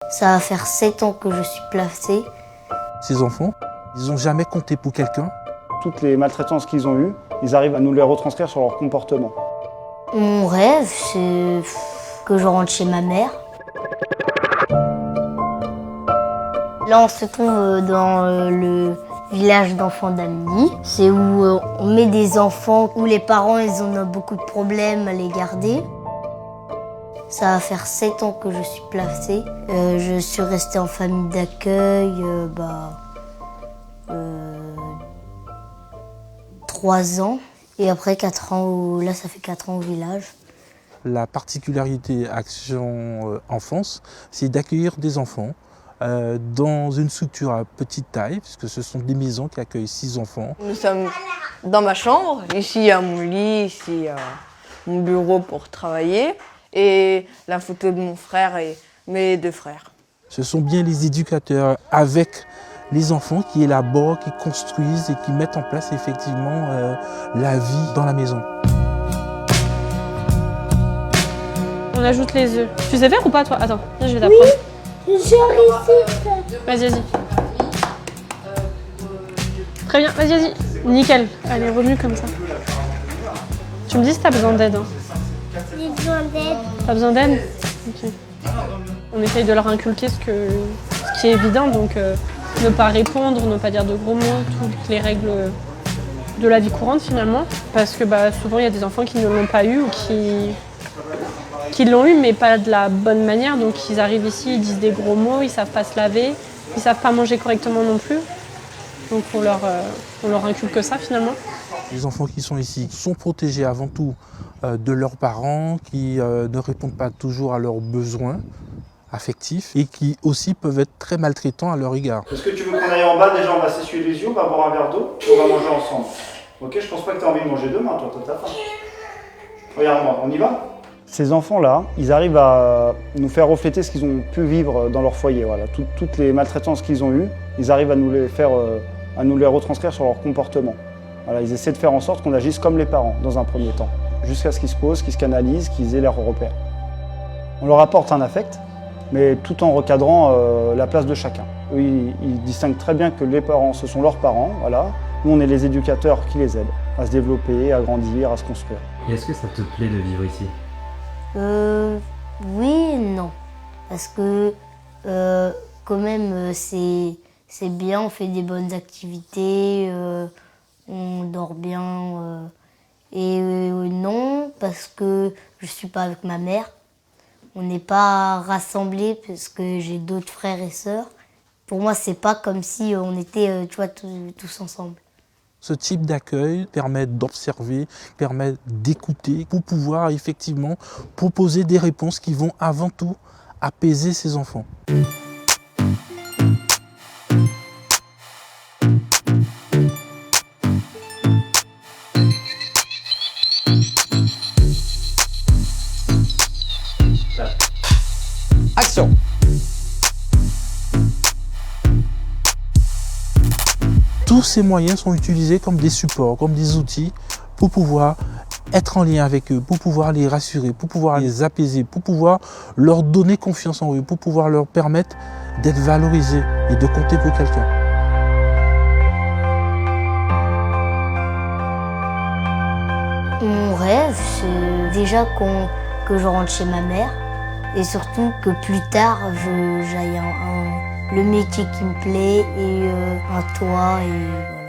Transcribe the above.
Ça va faire 7 ans que je suis placée. Ces enfants, ils n'ont jamais compté pour quelqu'un. Toutes les maltraitances qu'ils ont eues, ils arrivent à nous les retranscrire sur leur comportement. Mon rêve, c'est que je rentre chez ma mère. Là, on se trouve dans le village d'enfants d'Amélie. C'est où on met des enfants où les parents ils ont beaucoup de problèmes à les garder. Ça va faire 7 ans que je suis placée. Je suis restée en famille d'accueil 3 ans. Et après 4 ans, là ça fait 4 ans au village. La particularité Action Enfance, c'est d'accueillir des enfants dans une structure à petite taille, puisque ce sont des maisons qui accueillent 6 enfants. Nous sommes dans ma chambre. Ici, il y a mon lit, ici, il y a mon bureau pour travailler et la photo de mon frère et mes 2 frères. Ce sont bien les éducateurs avec les enfants qui élaborent, qui construisent et qui mettent en place effectivement la vie dans la maison. On ajoute les œufs. Tu sais faire ou pas toi? Attends, viens, je vais t'apprendre. Oui, je Vas-y, vas-y. Très bien, vas-y. Nickel. Elle est revenue comme ça. Tu me dis si t'as besoin d'aide. Hein. J'ai besoin d'aide. T'as besoin d'aide? Ok. On essaye de leur inculquer ce qui est évident, donc ne pas répondre, ne pas dire de gros mots, toutes les règles de la vie courante finalement. Parce que souvent il y a des enfants qui ne l'ont pas eu ou qui l'ont eu mais pas de la bonne manière. Donc ils arrivent ici, ils disent des gros mots, ils savent pas se laver, ils savent pas manger correctement non plus. Donc on leur inculque ça finalement. Les enfants qui sont ici sont protégés avant tout de leurs parents qui ne répondent pas toujours à leurs besoins affectifs et qui aussi peuvent être très maltraitants à leur égard. Est-ce que tu veux qu'on aille en bas? Déjà, on va s'essuyer les yeux, on va boire un verre d'eau, on va manger ensemble. Ok, je pense pas que tu as envie de manger demain, toi t'as faim. Regarde-moi, on y va? Ces enfants-là, ils arrivent à nous faire refléter ce qu'ils ont pu vivre dans leur foyer. Voilà. Toutes les maltraitances qu'ils ont eues, ils arrivent à nous les retranscrire sur leur comportement. Voilà, ils essaient de faire en sorte qu'on agisse comme les parents dans un premier temps, jusqu'à ce qu'ils se posent, qu'ils se canalisent, qu'ils aient leurs repères. On leur apporte un affect, mais tout en recadrant la place de chacun. Eux, ils distinguent très bien que les parents, ce sont leurs parents. Voilà. Nous, on est les éducateurs qui les aident à se développer, à grandir, à se construire. Et est-ce que ça te plaît de vivre ici? Oui et non. Parce que quand même c'est bien, on fait des bonnes activités, on dort bien. Et non, parce que je suis pas avec ma mère. On n'est pas rassemblés parce que j'ai d'autres frères et sœurs. Pour moi, c'est pas comme si on était tous ensemble. Ce type d'accueil permet d'observer, permet d'écouter pour pouvoir effectivement proposer des réponses qui vont avant tout apaiser ces enfants. Action! Tous ces moyens sont utilisés comme des supports, comme des outils pour pouvoir être en lien avec eux, pour pouvoir les rassurer, pour pouvoir les apaiser, pour pouvoir leur donner confiance en eux, pour pouvoir leur permettre d'être valorisés et de compter pour quelqu'un. Mon rêve, c'est déjà que je rentre chez ma mère et surtout que plus tard, j'aille le métier qui me plaît et un toit et voilà.